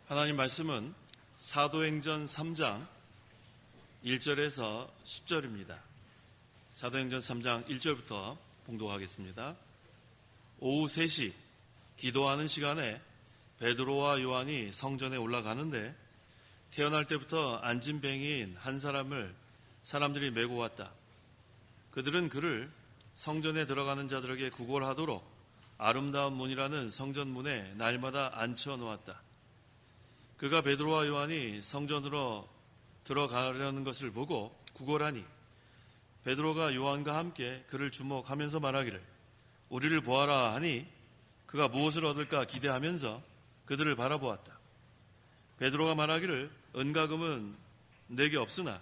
하나님 말씀은 사도행전 3장 1절에서 10절입니다. 사도행전 3장 1절부터 봉독하겠습니다. 오후 3시 기도하는 시간에 베드로와 요한이 성전에 올라가는데 태어날 때부터 안진뱅이인 한 사람을 사람들이 메고 왔다. 그들은 그를 성전에 들어가는 자들에게 구걸하도록 아름다운 문이라는 성전문에 날마다 앉혀 놓았다. 그가 베드로와 요한이 성전으로 들어가려는 것을 보고 구걸하니 베드로가 요한과 함께 그를 주목하면서 말하기를 우리를 보아라 하니 그가 무엇을 얻을까 기대하면서 그들을 바라보았다. 베드로가 말하기를 은과금은 내게 없으나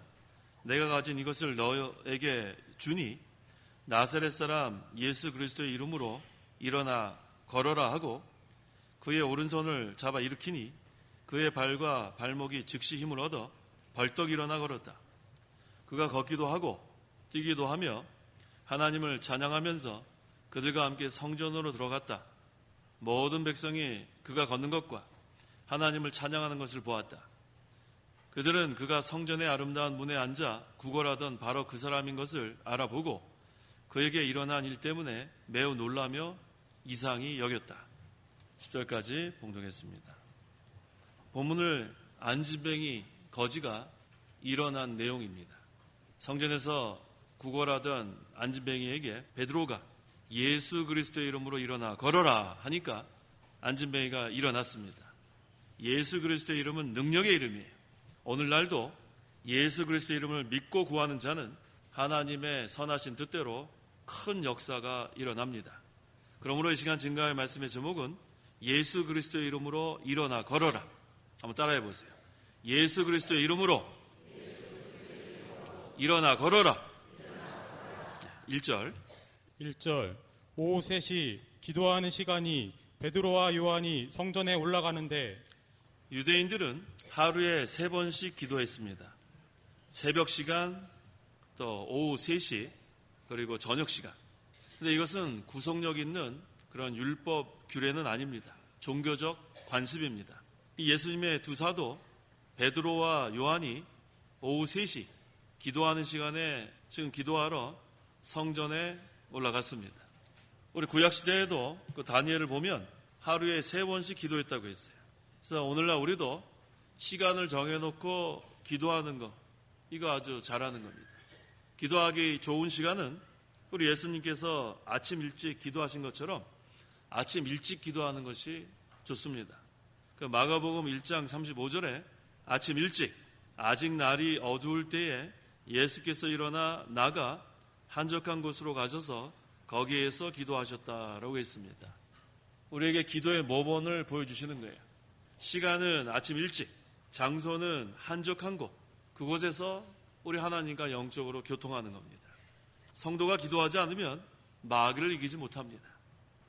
내가 가진 이것을 너에게 주니 나사렛 사람 예수 그리스도의 이름으로 일어나 걸어라 하고 그의 오른손을 잡아 일으키니 그의 발과 발목이 즉시 힘을 얻어 벌떡 일어나 걸었다. 그가 걷기도 하고 뛰기도 하며 하나님을 찬양하면서 그들과 함께 성전으로 들어갔다. 모든 백성이 그가 걷는 것과 하나님을 찬양하는 것을 보았다. 그들은 그가 성전의 아름다운 문에 앉아 구걸하던 바로 그 사람인 것을 알아보고 그에게 일어난 일 때문에 매우 놀라며 이상히 여겼다. 10절까지 봉독했습니다. 본문을 안진뱅이 거지가 일어난 내용입니다. 성전에서 구걸하던 안진뱅이에게 베드로가 예수 그리스도의 이름으로 일어나 걸어라 하니까 안진뱅이가 일어났습니다. 예수 그리스도의 이름은 능력의 이름이에요. 오늘날도 예수 그리스도의 이름을 믿고 구하는 자는 하나님의 선하신 뜻대로 큰 역사가 일어납니다. 그러므로 이 시간 증거할 말씀의 제목은 예수 그리스도의 이름으로 일어나 걸어라. 한번 따라해 보세요. 예수 그리스도의 이름으로 일어나 걸어라. 1절 오후 3시 기도하는 시간이 베드로와 요한이 성전에 올라가는데 유대인들은 하루에 3번씩 기도했습니다. 새벽 시간, 또 오후 3시, 그리고 저녁 시간. 근데 이것은 구속력 있는 그런 율법 규례는 아닙니다. 종교적 관습입니다. 예수님의 두 사도 베드로와 요한이 오후 3시 기도하는 시간에 지금 기도하러 성전에 올라갔습니다. 우리 구약시대에도 그 다니엘을 보면 하루에 3번씩 기도했다고 했어요. 그래서 오늘날 우리도 시간을 정해놓고 기도하는 거, 이거 아주 잘하는 겁니다. 기도하기 좋은 시간은 우리 예수님께서 아침 일찍 기도하신 것처럼 아침 일찍 기도하는 것이 좋습니다. 그 마가복음 1장 35절에 아침 일찍 아직 날이 어두울 때에 예수께서 일어나 나가 한적한 곳으로 가셔서 거기에서 기도하셨다라고 했습니다. 우리에게 기도의 모본을 보여주시는 거예요. 시간은 아침 일찍, 장소는 한적한 곳, 그곳에서 우리 하나님과 영적으로 교통하는 겁니다. 성도가 기도하지 않으면 마귀를 이기지 못합니다.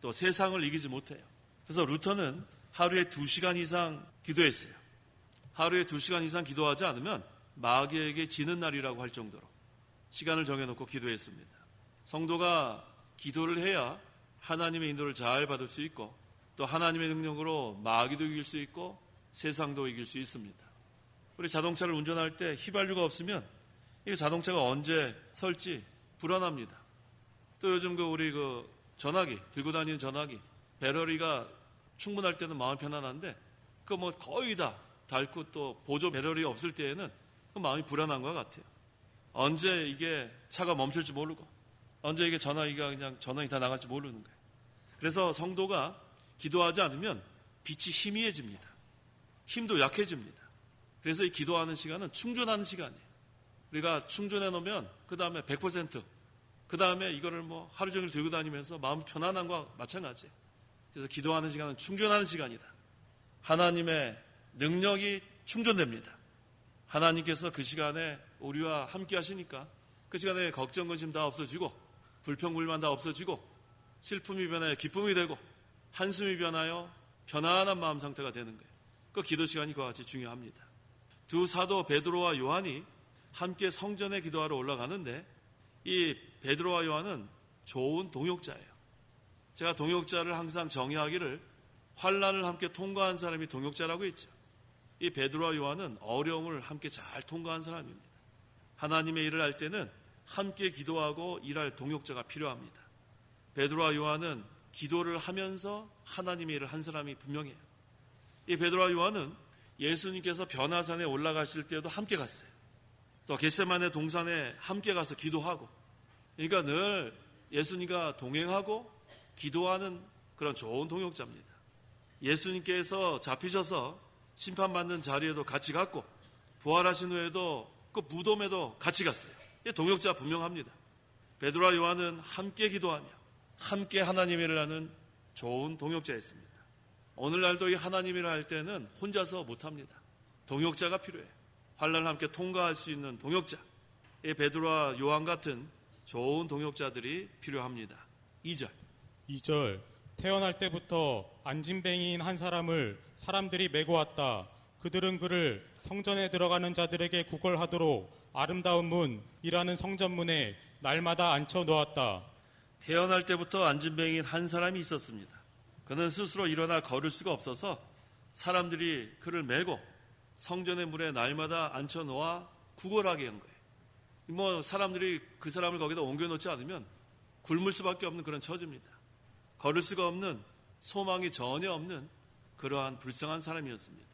또 세상을 이기지 못해요. 그래서 루터는 하루에 2시간 이상 기도했어요. 하루에 2시간 이상 기도하지 않으면 마귀에게 지는 날이라고 할 정도로 시간을 정해놓고 기도했습니다. 성도가 기도를 해야 하나님의 인도를 잘 받을 수 있고 또 하나님의 능력으로 마귀도 이길 수 있고 세상도 이길 수 있습니다. 우리 자동차를 운전할 때 휘발유가 없으면 이 자동차가 언제 설지 불안합니다. 또 요즘 우리 전화기, 들고 다니는 전화기, 배터리가 충분할 때는 마음이 편안한데 거의 다 닳고 또 보조 배터리 없을 때에는 마음이 불안한 것 같아요. 언제 이게 차가 멈출지 모르고 언제 이게 전화기가 그냥 전원이 다 나갈지 모르는 거예요. 그래서 성도가 기도하지 않으면 빛이 희미해집니다. 힘도 약해집니다. 그래서 이 기도하는 시간은 충전하는 시간이에요. 우리가 충전해 놓으면 그 다음에 100%, 그 다음에 이거를 하루 종일 들고 다니면서 마음 편안한 것과 마찬가지예요. 그래서 기도하는 시간은 충전하는 시간이다. 하나님의 능력이 충전됩니다. 하나님께서 그 시간에 우리와 함께 하시니까 그 시간에 걱정, 근심 다 없어지고 불평불만 다 없어지고 슬픔이 변하여 기쁨이 되고 한숨이 변하여 편안한 마음 상태가 되는 거예요. 그 기도 시간이 그와 같이 중요합니다. 두 사도 베드로와 요한이 함께 성전에 기도하러 올라가는데 이 베드로와 요한은 좋은 동역자예요. 제가 동역자를 항상 정의하기를 환난을 함께 통과한 사람이 동역자라고 했죠. 이 베드로와 요한은 어려움을 함께 잘 통과한 사람입니다. 하나님의 일을 할 때는 함께 기도하고 일할 동역자가 필요합니다. 베드로와 요한은 기도를 하면서 하나님의 일을 한 사람이 분명해요. 이 베드로와 요한은 예수님께서 변화산에 올라가실 때도 함께 갔어요. 또 겟세마네 동산에 함께 가서 기도하고, 그러니까 늘 예수님과 동행하고 기도하는 그런 좋은 동역자입니다. 예수님께서 잡히셔서 심판받는 자리에도 같이 갔고, 부활하신 후에도 그 무덤에도 같이 갔어요. 이 동역자 분명합니다. 베드로와 요한은 함께 기도하며 함께 하나님의 일을 하는 좋은 동역자였습니다. 오늘날도 이 하나님의 일을 할 때는 혼자서 못합니다. 동역자가 필요해요. 환난을 함께 통과할 수 있는 동역자, 이 베드로와 요한 같은 좋은 동역자들이 필요합니다. 2절. 2절. 태어날 때부터 안진뱅이인 한 사람을 사람들이 메고 왔다. 그들은 그를 성전에 들어가는 자들에게 구걸하도록 아름다운 문이라는 성전문에 날마다 앉혀 놓았다. 태어날 때부터 안진뱅이인 한 사람이 있었습니다. 그는 스스로 일어나 걸을 수가 없어서 사람들이 그를 메고 성전의 문에 날마다 앉혀 놓아 구걸하게 한 거예요. 사람들이 그 사람을 거기다 옮겨놓지 않으면 굶을 수밖에 없는 그런 처지입니다. 걸을 수가 없는, 소망이 전혀 없는 그러한 불쌍한 사람이었습니다.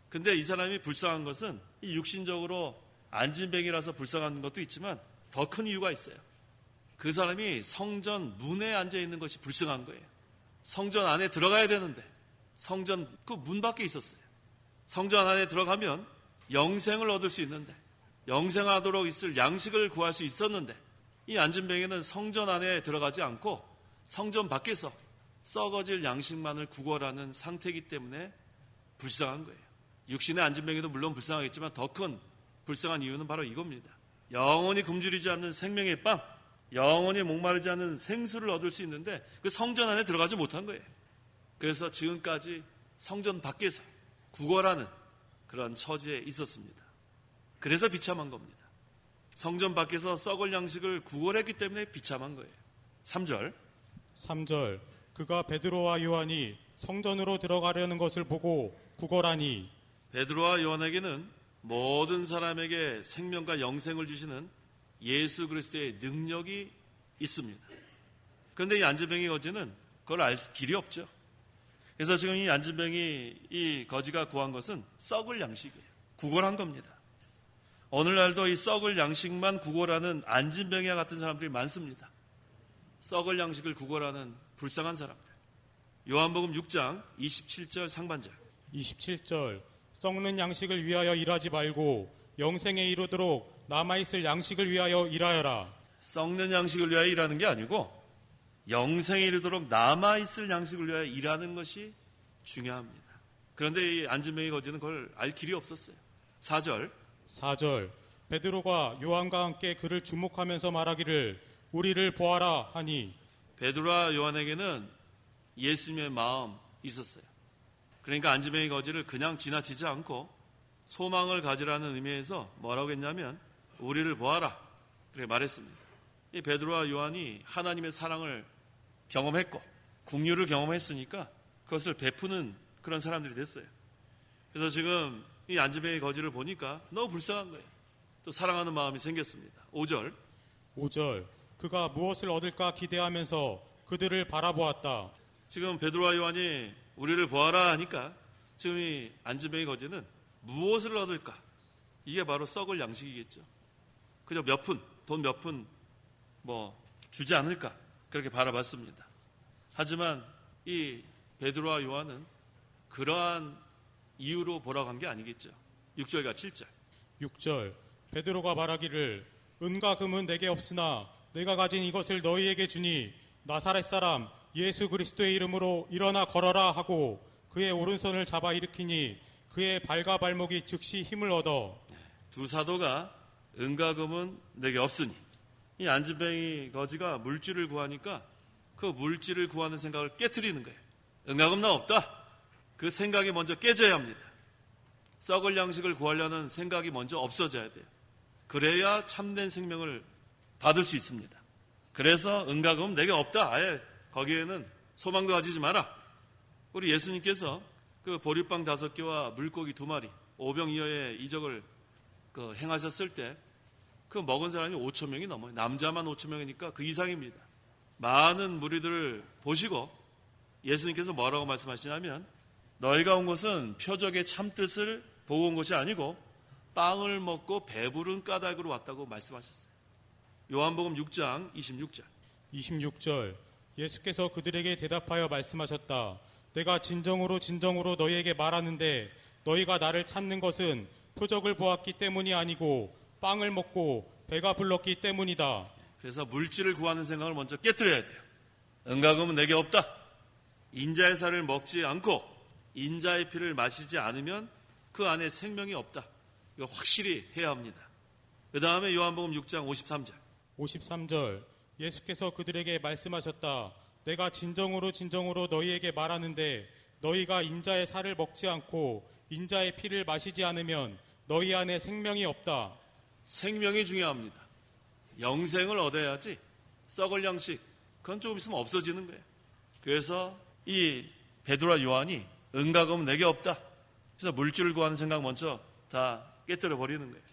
근데 이 사람이 불쌍한 것은 이 육신적으로 안진뱅이라서 불쌍한 것도 있지만 더 큰 이유가 있어요. 그 사람이 성전 문에 앉아 있는 것이 불쌍한 거예요. 성전 안에 들어가야 되는데 성전 그 문 밖에 있었어요. 성전 안에 들어가면 영생을 얻을 수 있는데, 영생하도록 있을 양식을 구할 수 있었는데, 이 안진뱅이는 성전 안에 들어가지 않고 성전 밖에서 썩어질 양식만을 구걸하는 상태이기 때문에 불쌍한 거예요. 육신의 안진뱅이도 물론 불쌍하겠지만 더 큰 불쌍한 이유는 바로 이겁니다. 영원히 굶주리지 않는 생명의 빵, 영원히 목마르지 않는 생수를 얻을 수 있는데 그 성전 안에 들어가지 못한 거예요. 그래서 지금까지 성전 밖에서 구걸하는 그런 처지에 있었습니다. 그래서 비참한 겁니다. 성전 밖에서 썩을 양식을 구걸했기 때문에 비참한 거예요. 3절. 3절. 그가 베드로와 요한이 성전으로 들어가려는 것을 보고 구걸하니. 베드로와 요한에게는 모든 사람에게 생명과 영생을 주시는 예수 그리스도의 능력이 있습니다. 그런데 이 안진뱅이 거지는 그걸 알 길이 없죠. 그래서 지금 이 안진뱅이 이 거지가 구한 것은 썩을 양식이에요. 구걸한 겁니다. 오늘날도 이 썩을 양식만 구걸하는 안진뱅이와 같은 사람들이 많습니다. 썩을 양식을 구걸하는 불쌍한 사람들. 요한복음 6장 27절 상반절. 27절. 썩는 양식을 위하여 일하지 말고 영생에 이르도록 남아있을 양식을 위하여 일하여라. 썩는 양식을 위하여 일하는 게 아니고 영생에 이르도록 남아있을 양식을 위하여 일하는 것이 중요합니다. 그런데 이 안진뱅이 거지는 그걸 알 길이 없었어요. 4절. 4절. 베드로가 요한과 함께 그를 주목하면서 말하기를 우리를 보아라 하니. 베드로와 요한에게는 예수님의 마음 있었어요. 그러니까 안진뱅이 거지를 그냥 지나치지 않고 소망을 가지라는 의미에서 뭐라고 했냐면 우리를 보아라 그렇게 말했습니다. 이 베드로와 요한이 하나님의 사랑을 경험했고 긍휼을 경험했으니까 그것을 베푸는 그런 사람들이 됐어요. 그래서 지금 이 안진뱅이 거지를 보니까 너무 불쌍한 거예요. 또 사랑하는 마음이 생겼습니다. 5절. 5절. 그가 무엇을 얻을까 기대하면서 그들을 바라보았다. 지금 베드로와 요한이 우리를 보아라 하니까 지금 이 안진뱅이 거지는 무엇을 얻을까? 이게 바로 썩을 양식이겠죠. 그저 몇 푼, 돈 몇 푼 주지 않을까? 그렇게 바라봤습니다. 하지만 이 베드로와 요한은 그러한 이유로 보러 간 게 아니겠죠. 6절과 7절. 6절. 베드로가 말하기를 은과 금은 내게 없으나 내가 가진 이것을 너희에게 주니 나사렛 사람 예수 그리스도의 이름으로 일어나 걸어라 하고 그의 오른손을 잡아 일으키니 그의 발과 발목이 즉시 힘을 얻어. 두 사도가 은과 금은 내게 없으니, 이 안진뱅이 거지가 물질을 구하니까 그 물질을 구하는 생각을 깨트리는 거예요. 은과 금 나 없다. 그 생각이 먼저 깨져야 합니다. 썩을 양식을 구하려는 생각이 먼저 없어져야 돼요. 그래야 참된 생명을 받을 수 있습니다. 그래서 은과 금 내게 없다. 아예 거기에는 소망도 가지지 마라. 우리 예수님께서 그 보리빵 5개와 물고기 2마리, 오병이어의 이적을 행하셨을 때 그 먹은 사람이 5천 명이 넘어요. 남자만 5천 명이니까 그 이상입니다. 많은 무리들을 보시고 예수님께서 뭐라고 말씀하시냐면 너희가 온 것은 표적의 참뜻을 보고 온 것이 아니고 빵을 먹고 배부른 까닭으로 왔다고 말씀하셨어요. 요한복음 6장 26절. 26절 예수께서 그들에게 대답하여 말씀하셨다. 내가 진정으로 진정으로 너희에게 말하는데 너희가 나를 찾는 것은 표적을 보았기 때문이 아니고 빵을 먹고 배가 불렀기 때문이다. 그래서 물질을 구하는 생각을 먼저 깨트려야 돼요. 은가금은 내게 없다. 인자의 살을 먹지 않고 인자의 피를 마시지 않으면 그 안에 생명이 없다. 이거 확실히 해야 합니다. 그 다음에 요한복음 6장 53절. 53절 예수께서 그들에게 말씀하셨다. 내가 진정으로 진정으로 너희에게 말하는데 너희가 인자의 살을 먹지 않고 인자의 피를 마시지 않으면 너희 안에 생명이 없다. 생명이 중요합니다. 영생을 얻어야지 썩을 양식 그건 조금 있으면 없어지는 거예요. 그래서 이 베드로와 요한이 은가금은 내게 없다. 그래서 물질을 구하는 생각 먼저 다 깨뜨려 버리는 거예요.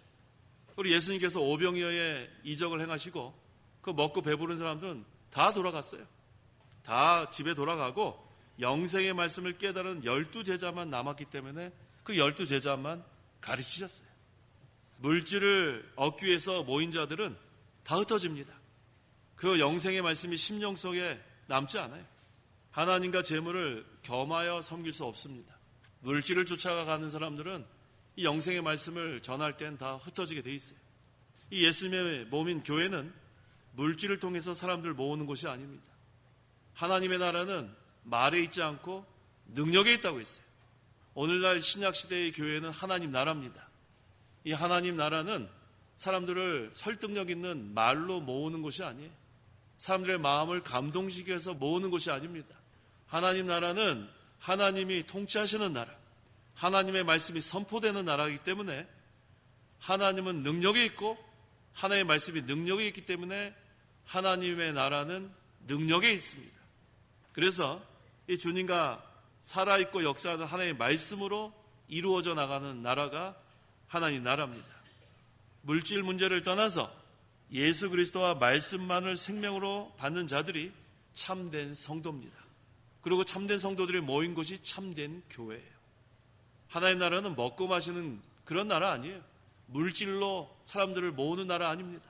우리 예수님께서 오병이어의 이적을 행하시고 그 먹고 배부른 사람들은 다 돌아갔어요. 다 집에 돌아가고 영생의 말씀을 깨달은 12제자만 남았기 때문에 그 12제자만 가르치셨어요. 물질을 얻기 위해서 모인 자들은 다 흩어집니다. 그 영생의 말씀이 심령 속에 남지 않아요. 하나님과 재물을 겸하여 섬길 수 없습니다. 물질을 쫓아가는 사람들은 이 영생의 말씀을 전할 땐 다 흩어지게 돼 있어요. 이 예수님의 몸인 교회는 물질을 통해서 사람들 모으는 곳이 아닙니다. 하나님의 나라는 말에 있지 않고 능력에 있다고 했어요. 오늘날 신약시대의 교회는 하나님 나라입니다. 이 하나님 나라는 사람들을 설득력 있는 말로 모으는 곳이 아니에요. 사람들의 마음을 감동시키기 위해서 모으는 곳이 아닙니다. 하나님 나라는 하나님이 통치하시는 나라, 하나님의 말씀이 선포되는 나라이기 때문에 하나님은 능력이 있고 하나님의 말씀이 능력이 있기 때문에 하나님의 나라는 능력에 있습니다. 그래서 이 주님과 살아있고 역사하는 하나님의 말씀으로 이루어져 나가는 나라가 하나님 나라입니다. 물질 문제를 떠나서 예수 그리스도와 말씀만을 생명으로 받는 자들이 참된 성도입니다. 그리고 참된 성도들이 모인 곳이 참된 교회예요. 하나님 나라는 먹고 마시는 그런 나라 아니에요. 물질로 사람들을 모으는 나라 아닙니다.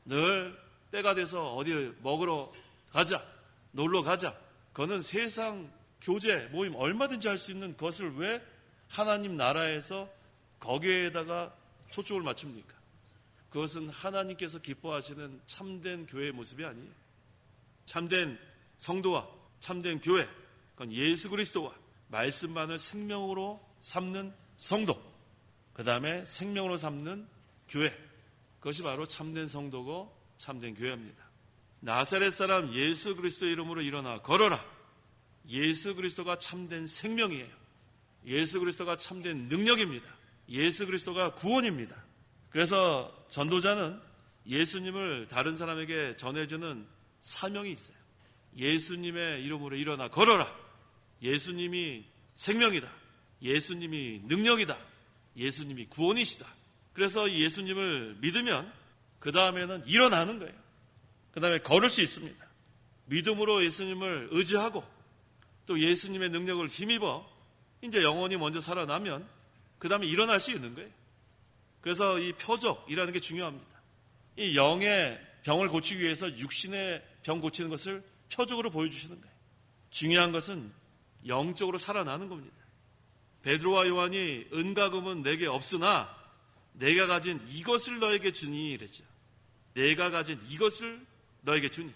늘 때가 돼서 어디 먹으러 가자, 놀러 가자. 그거는 세상 교제, 모임 얼마든지 할 수 있는 것을 왜 하나님 나라에서 거기에다가 초점을 맞춥니까? 그것은 하나님께서 기뻐하시는 참된 교회의 모습이 아니에요. 참된 성도와 참된 교회, 그건 예수 그리스도와 말씀만을 생명으로 삼는 성도, 그 다음에 생명으로 삼는 교회, 그것이 바로 참된 성도고 참된 교회입니다. 나사렛 사람 예수 그리스도의 이름으로 일어나 걸어라. 예수 그리스도가 참된 생명이에요. 예수 그리스도가 참된 능력입니다. 예수 그리스도가 구원입니다. 그래서 전도자는 예수님을 다른 사람에게 전해주는 사명이 있어요. 예수님의 이름으로 일어나 걸어라. 예수님이 생명이다. 예수님이 능력이다. 예수님이 구원이시다. 그래서 예수님을 믿으면 그 다음에는 일어나는 거예요. 그 다음에 걸을 수 있습니다. 믿음으로 예수님을 의지하고 또 예수님의 능력을 힘입어 이제 영혼이 먼저 살아나면 그 다음에 일어날 수 있는 거예요. 그래서 이 표적이라는 게 중요합니다. 이 영의 병을 고치기 위해서 육신의 병 고치는 것을 표적으로 보여주시는 거예요. 중요한 것은 영적으로 살아나는 겁니다. 베드로와 요한이 은과 금은 내게 없으나 내가 가진 이것을 너에게 주니 이랬죠. 내가 가진 이것을 너에게 주니.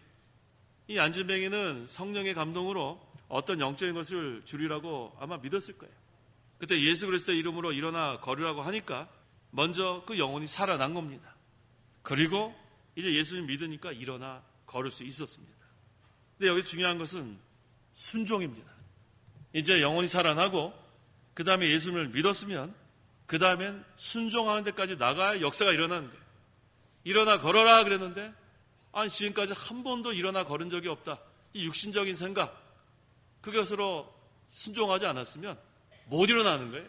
이 안진뱅이는 성령의 감동으로 어떤 영적인 것을 주리라고 아마 믿었을 거예요. 그때 예수 그리스도의 이름으로 일어나 걸으라고 하니까 먼저 그 영혼이 살아난 겁니다. 그리고 이제 예수님 믿으니까 일어나 걸을 수 있었습니다. 근데 여기 중요한 것은 순종입니다. 이제 영혼이 살아나고 그 다음에 예수님을 믿었으면 그 다음엔 순종하는 데까지 나가야 역사가 일어나는 거예요. 일어나 걸어라 그랬는데 아니 지금까지 한 번도 일어나 걸은 적이 없다. 이 육신적인 생각 그것으로 순종하지 않았으면 못 일어나는 거예요.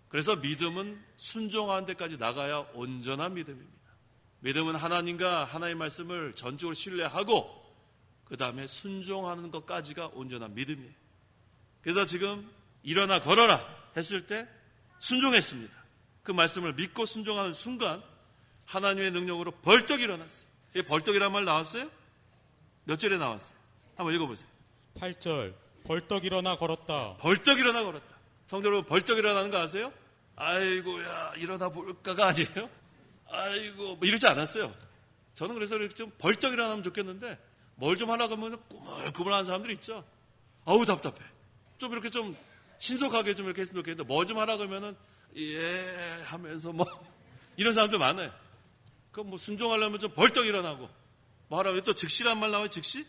그래서 믿음은 순종하는 데까지 나가야 온전한 믿음입니다. 믿음은 하나님과 하나님의 말씀을 전적으로 신뢰하고 그 다음에 순종하는 것까지가 온전한 믿음이에요. 그래서 지금 일어나 걸어라 했을 때 순종했습니다. 그 말씀을 믿고 순종하는 순간 하나님의 능력으로 벌떡 일어났어요. 이 벌떡이란 말 나왔어요? 몇 절에 나왔어요? 한번 읽어보세요. 8절 벌떡 일어나 걸었다. 벌떡 일어나 걸었다. 성도 여러분, 벌떡 일어나는 거 아세요? 아이고야 일어나 볼까가 아니에요? 아이고 뭐 이러지 않았어요. 저는 그래서 이렇게 좀 벌떡 일어나면 좋겠는데 뭘 좀 하려고 하면 꾸물꾸물하는 사람들이 있죠. 아우 답답해. 좀 이렇게 좀 신속하게 좀 이렇게 했으면 좋겠는데 뭘 좀 하려고 하면은 예 하면서 뭐 이런 사람들 많아요. 그럼 뭐 순종하려면 좀 벌떡 일어나고 뭐 하라면 또 즉시란 말 나와요. 즉시?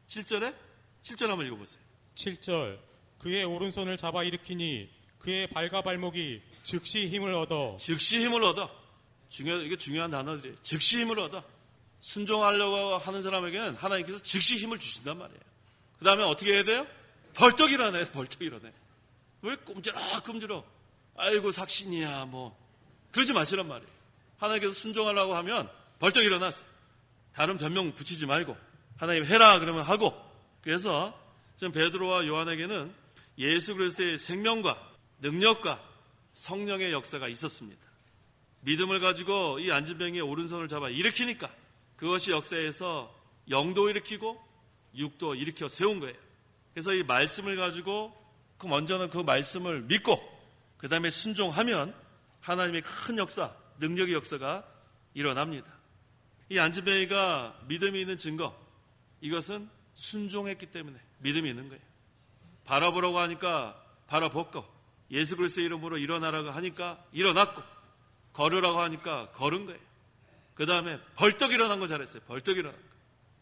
7절에? 7절 한번 읽어보세요. 7절 그의 오른손을 잡아 일으키니 그의 발과 발목이 즉시 힘을 얻어. 즉시 힘을 얻어. 이게 중요한 단어들이에요. 즉시 힘을 얻어. 순종하려고 하는 사람에게는 하나님께서 즉시 힘을 주신단 말이에요. 그 다음에 어떻게 해야 돼요? 벌떡 일어나요. 벌떡 일어나요. 왜 꼼지락꼼지락 아이고 삭신이야 뭐 그러지 마시란 말이에요. 하나님께서 순종하려고 하면 벌떡 일어났어요. 다른 변명 붙이지 말고 하나님 해라 그러면 하고. 그래서 지금 베드로와 요한에게는 예수 그리스도의 생명과 능력과 성령의 역사가 있었습니다. 믿음을 가지고 이 안진뱅이의 오른손을 잡아 일으키니까 그것이 역사에서 영도 일으키고 육도 일으켜 세운 거예요. 그래서 이 말씀을 가지고 먼저는 그 말씀을 믿고 그 다음에 순종하면 하나님의 큰 역사, 능력의 역사가 일어납니다. 이 안진뱅이가 믿음이 있는 증거, 이것은 순종했기 때문에 믿음이 있는 거예요. 바라보라고 하니까 바라봤고 예수 그리스도의 이름으로 일어나라고 하니까 일어났고 걸으라고 하니까 걸은 거예요. 그 다음에 벌떡 일어난 거 잘했어요. 벌떡 일어난 거.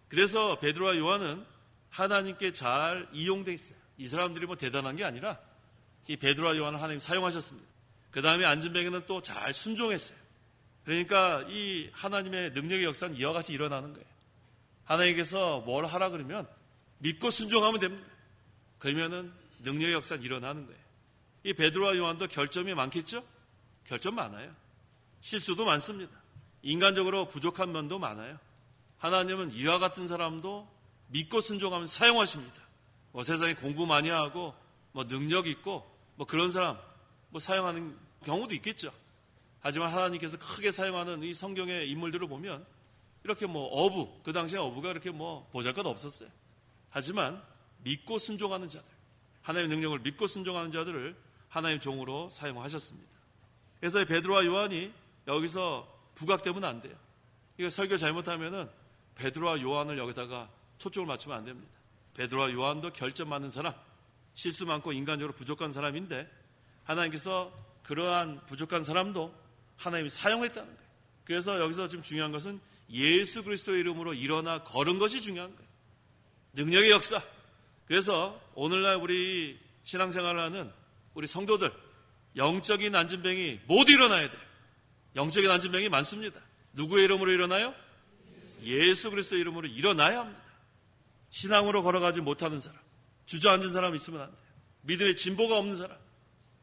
그래서 베드로와 요한은 하나님께 잘 이용돼 있어요. 이 사람들이 뭐 대단한 게 아니라 이 베드로와 요한을 하나님 사용하셨습니다. 그 다음에 안진뱅이는 또 잘 순종했어요. 그러니까 이 하나님의 능력의 역사는 이와 같이 일어나는 거예요. 하나님께서 뭘 하라 그러면 믿고 순종하면 됩니다. 그러면은 능력의 역사는 일어나는 거예요. 이 베드로와 요한도 결점이 많겠죠? 결점 많아요. 실수도 많습니다. 인간적으로 부족한 면도 많아요. 하나님은 이와 같은 사람도 믿고 순종하면 사용하십니다. 뭐 세상에 공부 많이 하고 뭐 능력 있고 뭐 그런 사람 뭐 사용하는 경우도 있겠죠. 하지만 하나님께서 크게 사용하는 이 성경의 인물들을 보면 이렇게 뭐 어부, 그 당시에 어부가 이렇게 뭐 보잘것 없었어요. 하지만 믿고 순종하는 자들, 하나님의 능력을 믿고 순종하는 자들을 하나님의 종으로 사용하셨습니다. 그래서 베드로와 요한이 여기서 부각되면 안 돼요. 이거 설교 잘못하면은 베드로와 요한을 여기다가 초점을 맞추면 안 됩니다. 베드로와 요한도 결점 많은 사람, 실수 많고 인간적으로 부족한 사람인데 하나님께서 그러한 부족한 사람도 하나님이 사용했다는 거예요. 그래서 여기서 지금 중요한 것은 예수 그리스도의 이름으로 일어나 걸은 것이 중요한 거예요. 능력의 역사. 그래서 오늘날 우리 신앙생활을 하는 우리 성도들 영적인 안진뱅이 모두 일어나야 돼요. 영적인 안진뱅이 많습니다. 누구의 이름으로 일어나요? 예수 그리스도의 이름으로 일어나야 합니다. 신앙으로 걸어가지 못하는 사람, 주저앉은 사람 있으면 안 돼요. 믿음의 진보가 없는 사람,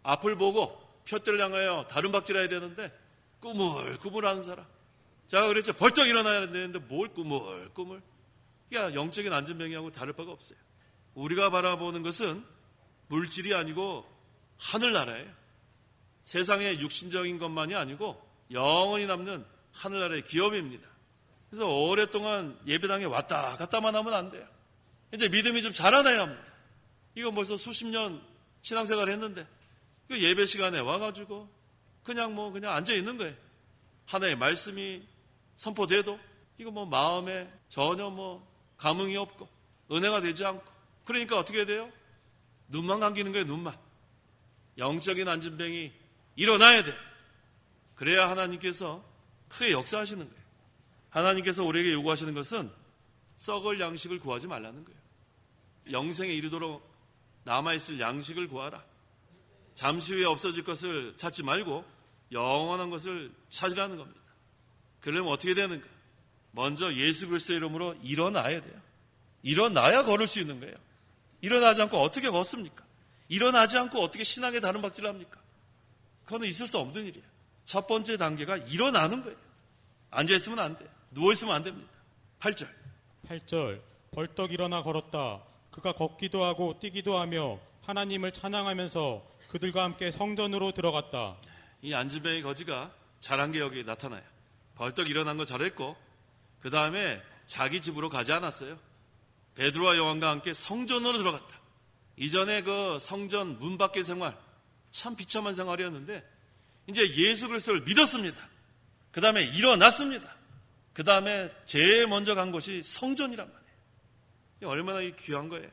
앞을 보고 푯대를 향하여 다른 박질해야 되는데 꾸물꾸물하는 사람. 제가 그랬죠. 벌떡 일어나야 되는데 뭘 꾸물꾸물. 그러니까 영적인 안진뱅이하고 다를 바가 없어요. 우리가 바라보는 것은 물질이 아니고 하늘나라예요. 세상의 육신적인 것만이 아니고 영원히 남는 하늘나라의 기업입니다. 그래서 오랫동안 예배당에 왔다 갔다만 하면 안 돼요. 이제 믿음이 좀 자라나야 합니다. 이거 벌써 수십 년 신앙생활 했는데 그 예배 시간에 와가지고 그냥 앉아 있는 거예요. 하나의 말씀이 선포돼도 이거 마음에 전혀 감흥이 없고 은혜가 되지 않고 그러니까 어떻게 돼요? 눈만 감기는 거예요. 눈만. 영적인 안진뱅이 일어나야 돼. 그래야 하나님께서 크게 역사하시는 거예요. 하나님께서 우리에게 요구하시는 것은 썩을 양식을 구하지 말라는 거예요. 영생에 이르도록 남아있을 양식을 구하라. 잠시 후에 없어질 것을 찾지 말고 영원한 것을 찾으라는 겁니다. 그러려면 어떻게 되는가? 먼저 예수 그리스도의 이름으로 일어나야 돼요. 일어나야 걸을 수 있는 거예요. 일어나지 않고 어떻게 걷습니까? 일어나지 않고 어떻게 신앙의 다른 박질을 합니까? 그거는 있을 수 없는 일이에요. 첫 번째 단계가 일어나는 거예요. 앉아있으면 안 돼요. 누워있으면 안 됩니다. 8절. 8절 벌떡 일어나 걸었다. 그가 걷기도 하고 뛰기도 하며 하나님을 찬양하면서 그들과 함께 성전으로 들어갔다. 이 안진뱅이 거지가 잘한 게 여기 나타나요. 벌떡 일어난 거 잘했고 그 다음에 자기 집으로 가지 않았어요. 베드로와 요한과 함께 성전으로 들어갔다. 이전에 그 성전 문 밖의 생활 참 비참한 생활이었는데 이제 예수 그리스도를 믿었습니다. 그 다음에 일어났습니다. 그 다음에 제일 먼저 간 곳이 성전이란 말이에요. 얼마나 귀한 거예요.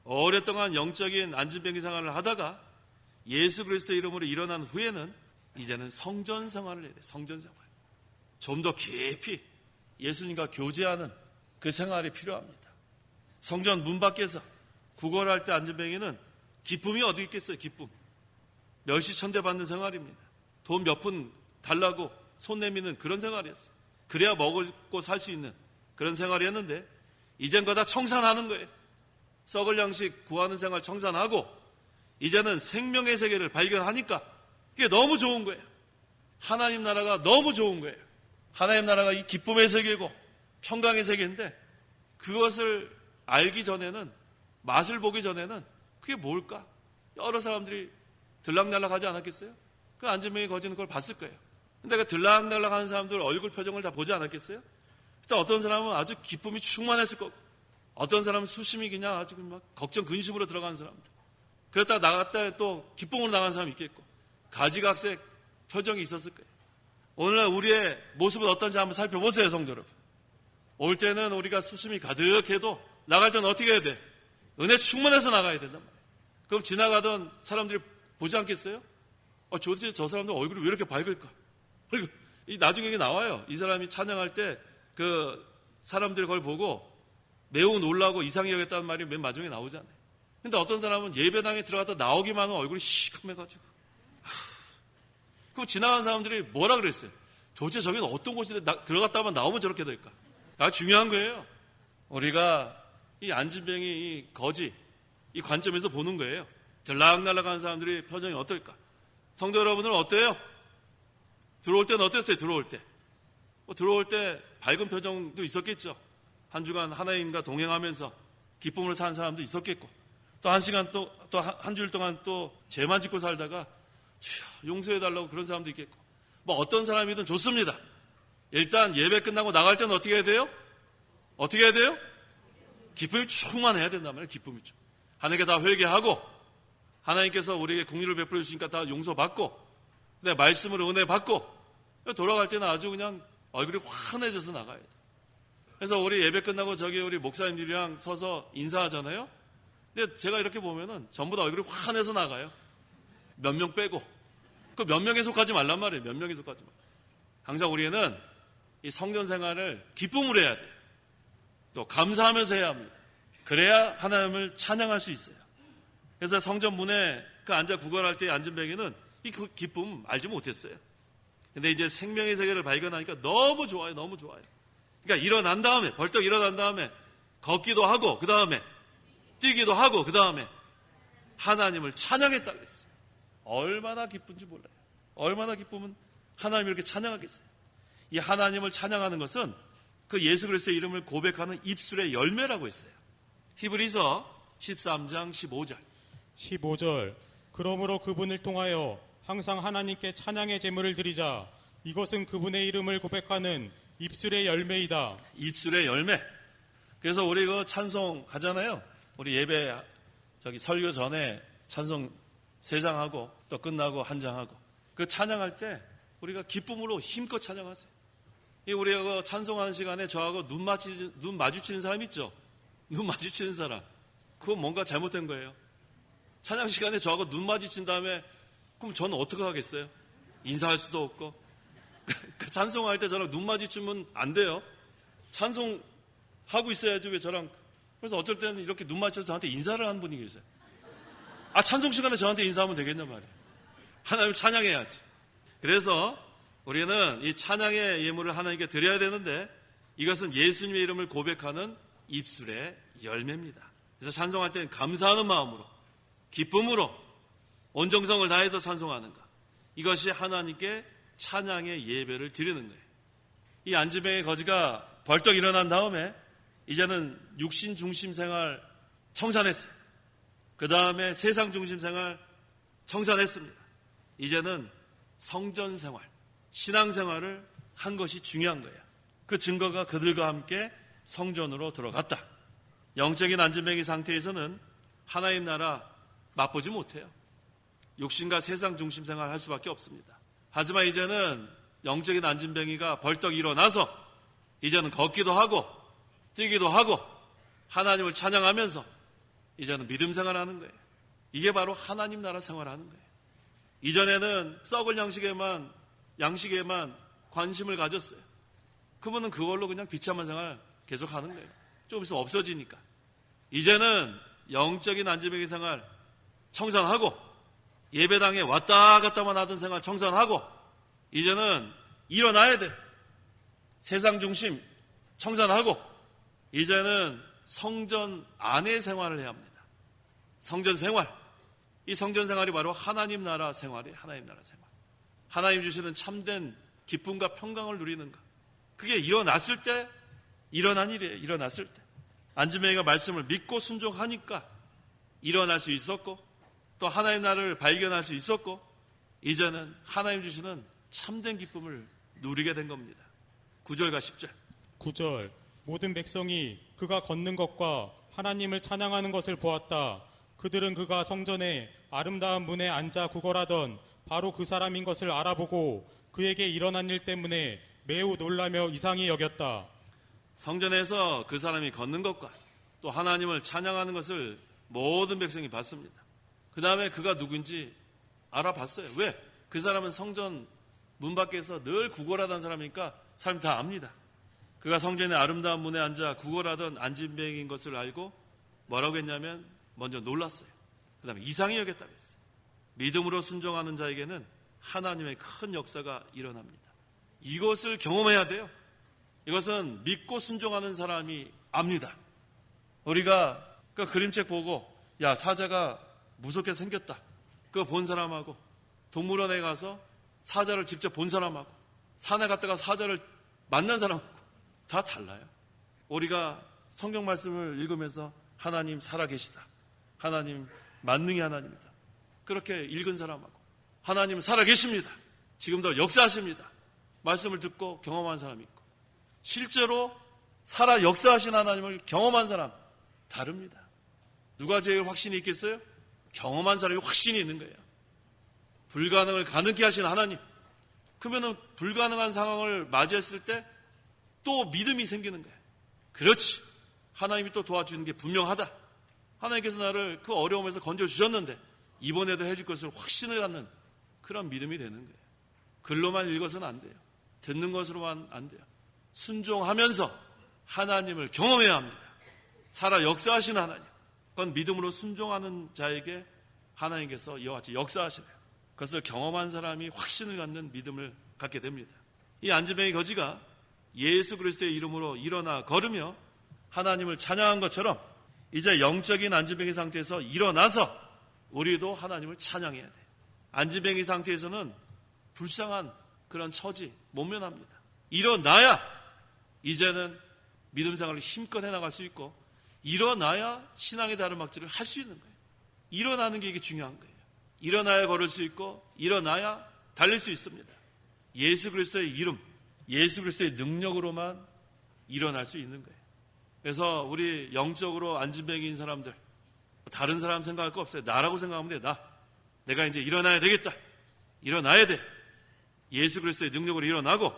오랫동안 영적인 안진뱅이 생활을 하다가 예수 그리스도 이름으로 일어난 후에는 이제는 성전 생활을 해야 돼요. 성전 생활. 좀 더 깊이 예수님과 교제하는 그 생활이 필요합니다. 성전 문 밖에서 구걸할 때 안진뱅이는 기쁨이 어디 있겠어요. 기쁨. 멸시천대 받는 생활입니다. 돈 몇 푼 달라고 손 내미는 그런 생활이었어요. 그래야 먹고 살 수 있는 그런 생활이었는데 이젠 그거 다 청산하는 거예요. 썩을 양식 구하는 생활 청산하고 이제는 생명의 세계를 발견하니까 이게 너무 좋은 거예요. 하나님 나라가 너무 좋은 거예요. 하나님 나라가 이 기쁨의 세계고 평강의 세계인데 그것을 알기 전에는, 맛을 보기 전에는 그게 뭘까? 여러 사람들이 들락날락하지 않았겠어요? 그 안진뱅이 거지는 그걸 봤을 거예요. 근데 그 들락날락하는 사람들 얼굴 표정을 다 보지 않았겠어요? 일단 어떤 사람은 아주 기쁨이 충만했을 거고 어떤 사람은 수심이 그냥 아주 막 걱정 근심으로 들어가는 사람들, 그랬다가 나갔다 또 기쁨으로 나가는 사람이 있겠고 가지각색 표정이 있었을 거예요. 오늘날 우리의 모습은 어떤지 한번 살펴보세요. 성도 여러분, 올 때는 우리가 수심이 가득해도 나갈 때는 어떻게 해야 돼? 은혜 충만해서 나가야 된단 말이에요. 그럼 지나가던 사람들이 보지 않겠어요? 도대체 저 사람들 얼굴이 왜 이렇게 밝을까? 그리고 나중에 이게 나와요. 이 사람이 찬양할 때 그 사람들이 그걸 보고 매우 놀라고 이상히 여겼다는 말이 맨 마지막에 나오잖아요. 근데 어떤 사람은 예배당에 들어갔다 나오기만 하면 얼굴이 시커매가지고 그럼 지나가는 사람들이 뭐라 그랬어요? 도대체 저기는 어떤 곳인데 들어갔다만 나오면 저렇게 될까? 중요한 거예요. 우리가 이 안진뱅이 이 거지 이 관점에서 보는 거예요. 들락날락하는 사람들이 표정이 어떨까? 성도 여러분들은 어때요? 들어올 때는 어땠어요? 들어올 때 들어올 때 밝은 표정도 있었겠죠. 한 주간 하나님과 동행하면서 기쁨으로 사는 사람도 있었겠고 또 한 시간 또 한 주일 동안 또 죄만 짓고 살다가 용서해달라고 그런 사람도 있겠고 뭐 어떤 사람이든 좋습니다. 일단 예배 끝나고 나갈 때는 어떻게 해야 돼요? 어떻게 해야 돼요? 기쁨이 충만해야 된단 말이에요. 기쁨이 좀. 하나님께 다 회개하고 하나님께서 우리에게 긍휼을 베풀어 주시니까 다 용서받고 내 말씀으로 은혜 받고 돌아갈 때는 아주 그냥 얼굴이 환해져서 나가야 돼. 그래서 우리 예배 끝나고 저기 우리 목사님들이랑 서서 인사하잖아요. 근데 제가 이렇게 보면은 전부 다 얼굴이 환해서 나가요. 몇 명 빼고. 그 몇 명에 속하지 말란 말이에요. 몇 명에 속하지 말. 항상 우리는 이 성전 생활을 기쁨으로 해야 돼요. 또 감사하면서 해야 합니다. 그래야 하나님을 찬양할 수 있어요. 그래서 성전 문에 그 앉아 구걸할 때 안진뱅이는 이 기쁨 알지 못했어요. 근데 이제 생명의 세계를 발견하니까 너무 좋아요. 너무 좋아요. 그러니까 일어난 다음에 벌떡 일어난 다음에 걷기도 하고 그 다음에 뛰기도 하고 그 다음에 하나님을 찬양했다고 했어요. 얼마나 기쁜지 몰라요. 얼마나 기쁘면 하나님을 이렇게 찬양하겠어요. 이 하나님을 찬양하는 것은 그 예수 그리스도의 이름을 고백하는 입술의 열매라고 했어요. 히브리서 13장 15절. 15절 그러므로 그분을 통하여 항상 하나님께 찬양의 제물을 드리자. 이것은 그분의 이름을 고백하는 입술의 열매이다. 입술의 열매. 그래서 우리 그 찬송 하잖아요. 우리 예배 설교 전에 찬송 3장 하고 또 끝나고 1장 하고 그 찬양할 때 우리가 기쁨으로 힘껏 찬양하세요. 우리가 그 찬송하는 시간에 저하고 눈 마주치는 사람 있죠? 눈 마주치는 사람. 그건 뭔가 잘못된 거예요. 찬양 시간에 저하고 눈 마주친 다음에 그럼 저는 어떻게 하겠어요? 인사할 수도 없고. 찬송할 때 저랑 눈 마주치면 안 돼요. 찬송하고 있어야지 왜 저랑. 그래서 어쩔 때는 이렇게 눈 마주쳐서 저한테 인사를 하는 분이 계세요. 찬송 시간에 저한테 인사하면 되겠냐 말이에요. 하나님을 찬양해야지. 그래서 우리는 이 찬양의 예물을 하나님께 드려야 되는데 이것은 예수님의 이름을 고백하는 입술의 열매입니다. 그래서 찬송할 때는 감사하는 마음으로 기쁨으로 온정성을 다해서 찬송하는가? 이것이 하나님께 찬양의 예배를 드리는 거예요. 이 안지뱅이 거지가 벌떡 일어난 다음에 이제는 육신 중심 생활 청산했어요. 그 다음에 세상 중심 생활 청산했습니다. 이제는 성전 생활, 신앙 생활을 한 것이 중요한 거예요. 그 증거가 그들과 함께 성전으로 들어갔다. 영적인 안지뱅이 상태에서는 하나님 나라 맛보지 못해요. 육신과 세상 중심 생활 할 수밖에 없습니다. 하지만 이제는 영적인 안진뱅이가 벌떡 일어나서 이제는 걷기도 하고 뛰기도 하고 하나님을 찬양하면서 이제는 믿음 생활하는 거예요. 이게 바로 하나님 나라 생활하는 거예요. 이전에는 썩을 양식에만 관심을 가졌어요. 그러면 그걸로 그냥 비참한 생활 계속하는 거예요. 조금 있으면 없어지니까. 이제는 영적인 안지뱅이 생활 청산하고 예배당에 왔다 갔다만 하던 생활 청산하고 이제는 일어나야 돼. 세상 중심 청산하고 이제는 성전 안의 생활을 해야 합니다. 성전 생활. 이 성전 생활이 바로 하나님 나라 생활이에요. 하나님 나라 생활. 하나님 주시는 참된 기쁨과 평강을 누리는 것. 그게 일어났을 때 일어난 일이에요. 일어났을 때. 안지뱅이가 말씀을 믿고 순종하니까 일어날 수 있었고 또 하나님 나라를 발견할 수 있었고 이제는 하나님 주시는 참된 기쁨을 누리게 된 겁니다. 9절과 10절. 9절. 모든 백성이 그가 걷는 것과 하나님을 찬양하는 것을 보았다. 그들은 그가 성전의 아름다운 문에 앉아 구걸하던 바로 그 사람인 것을 알아보고 그에게 일어난 일 때문에 매우 놀라며 이상히 여겼다. 성전에서 그 사람이 걷는 것과 또 하나님을 찬양하는 것을 모든 백성이 봤습니다. 그 다음에 그가 누군지 알아봤어요. 왜? 그 사람은 성전 문 밖에서 늘 구걸하던 사람이니까 사람이 다 압니다. 그가 성전의 아름다운 문에 앉아 구걸하던 안진뱅이인 것을 알고 뭐라고 했냐면 먼저 놀랐어요. 그 다음에 이상히 여겼다고 했어요. 믿음으로 순종하는 자에게는 하나님의 큰 역사가 일어납니다. 이것을 경험해야 돼요. 이것은 믿고 순종하는 사람이 압니다. 우리가 그 그림책 보고 야 사자가 무섭게 생겼다. 그거 본 사람하고 동물원에 가서 사자를 직접 본 사람하고 산에 갔다가 사자를 만난 사람하고 다 달라요. 우리가 성경 말씀을 읽으면서 하나님 살아계시다. 하나님 만능의 하나님이다. 그렇게 읽은 사람하고 하나님 살아계십니다. 지금도 역사하십니다. 말씀을 듣고 경험한 사람이 있고 실제로 살아 역사하신 하나님을 경험한 사람 다릅니다. 누가 제일 확신이 있겠어요? 경험한 사람이 확신이 있는 거예요. 불가능을 가능케 하신 하나님. 그러면 불가능한 상황을 맞이했을 때 또 믿음이 생기는 거예요. 그렇지. 하나님이 또 도와주는 게 분명하다. 하나님께서 나를 그 어려움에서 건져주셨는데 이번에도 해줄 것을 확신을 갖는 그런 믿음이 되는 거예요. 글로만 읽어서는 안 돼요. 듣는 것으로만 안 돼요. 순종하면서 하나님을 경험해야 합니다. 살아 역사하신 하나님. 그건 믿음으로 순종하는 자에게 하나님께서 이와 같이 역사하시네요. 그것을 경험한 사람이 확신을 갖는 믿음을 갖게 됩니다. 이 안지뱅이 거지가 예수 그리스도의 이름으로 일어나 걸으며 하나님을 찬양한 것처럼 이제 영적인 안지뱅이 상태에서 일어나서 우리도 하나님을 찬양해야 돼요. 안지뱅이 상태에서는 불쌍한 그런 처지 못 면합니다. 일어나야 이제는 믿음 생활을 힘껏 해나갈 수 있고 일어나야 신앙의 다른 막지를 할 수 있는 거예요. 일어나는 게 이게 중요한 거예요. 일어나야 걸을 수 있고 일어나야 달릴 수 있습니다. 예수 그리스도의 이름, 예수 그리스도의 능력으로만 일어날 수 있는 거예요. 그래서 우리 영적으로 안진뱅이인 사람들 다른 사람 생각할 거 없어요. 나라고 생각하면 돼. 내가 이제 일어나야 되겠다. 일어나야 돼. 예수 그리스도의 능력으로 일어나고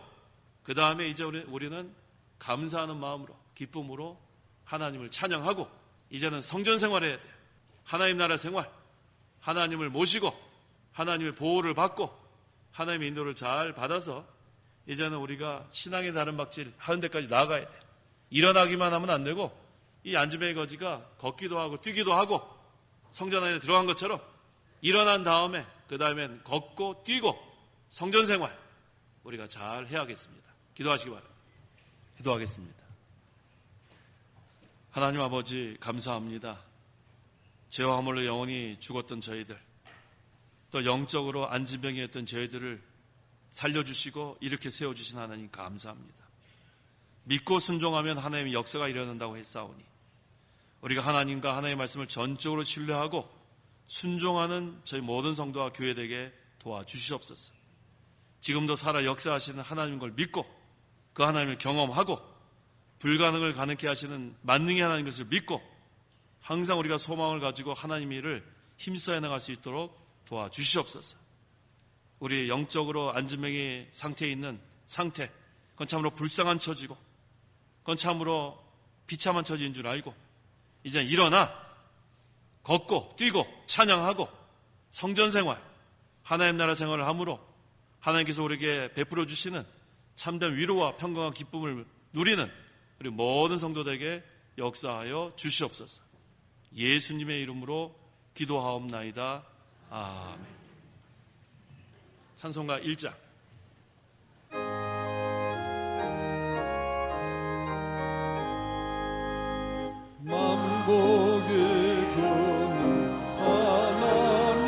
그 다음에 이제 우리는 감사하는 마음으로 기쁨으로 하나님을 찬양하고 이제는 성전 생활해야 돼요. 하나님 나라 생활, 하나님을 모시고 하나님의 보호를 받고 하나님의 인도를 잘 받아서 이제는 우리가 신앙의 다른 박질 하는 데까지 나아가야 돼요. 일어나기만 하면 안 되고 이 안지뱅이 거지가 걷기도 하고 뛰기도 하고 성전 안에 들어간 것처럼 일어난 다음에 그 다음엔 걷고 뛰고 성전 생활 우리가 잘 해야겠습니다. 기도하시기 바랍니다. 기도하겠습니다. 하나님 아버지 감사합니다. 죄와 허물로 영원히 죽었던 저희들, 또 영적으로 안진병이었던 저희들을 살려주시고 이렇게 세워주신 하나님 감사합니다. 믿고 순종하면 하나님의 역사가 일어난다고 했사오니 우리가 하나님과 하나님의 말씀을 전적으로 신뢰하고 순종하는 저희 모든 성도와 교회되게 도와주시옵소서. 지금도 살아 역사하시는 하나님인 걸 믿고 그 하나님을 경험하고 불가능을 가능케 하시는 만능의 하나님 것을 믿고 항상 우리가 소망을 가지고 하나님의 일을 힘써 나갈 수 있도록 도와주시옵소서. 우리 영적으로 안진병의 상태에 있는 상태, 그건 참으로 불쌍한 처지고 그건 참으로 비참한 처지인 줄 알고 이제 일어나 걷고 뛰고 찬양하고 성전생활, 하나님 나라 생활을 함으로 하나님께서 우리에게 베풀어 주시는 참된 위로와 평강과 기쁨을 누리는 우리 모든 성도들에게 역사하여 주시옵소서. 예수님의 이름으로 기도하옵나이다. 아멘. 찬송가 1장. 만복의 도는 하나님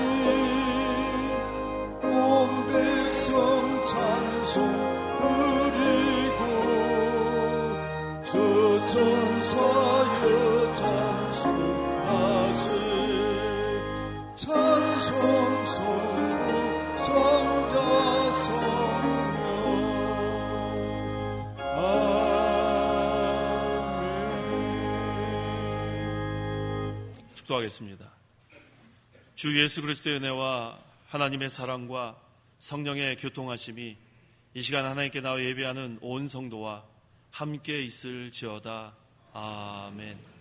온 백성 찬송 드리고 저 천사여 찬송하세 찬송 성부 성자 성령 기도하겠습니다. 주 예수 그리스도의 은혜와 하나님의 사랑과 성령의 교통하심이 이 시간 하나님께 나와 예배하는 온 성도와 함께 있을지어다. 아멘.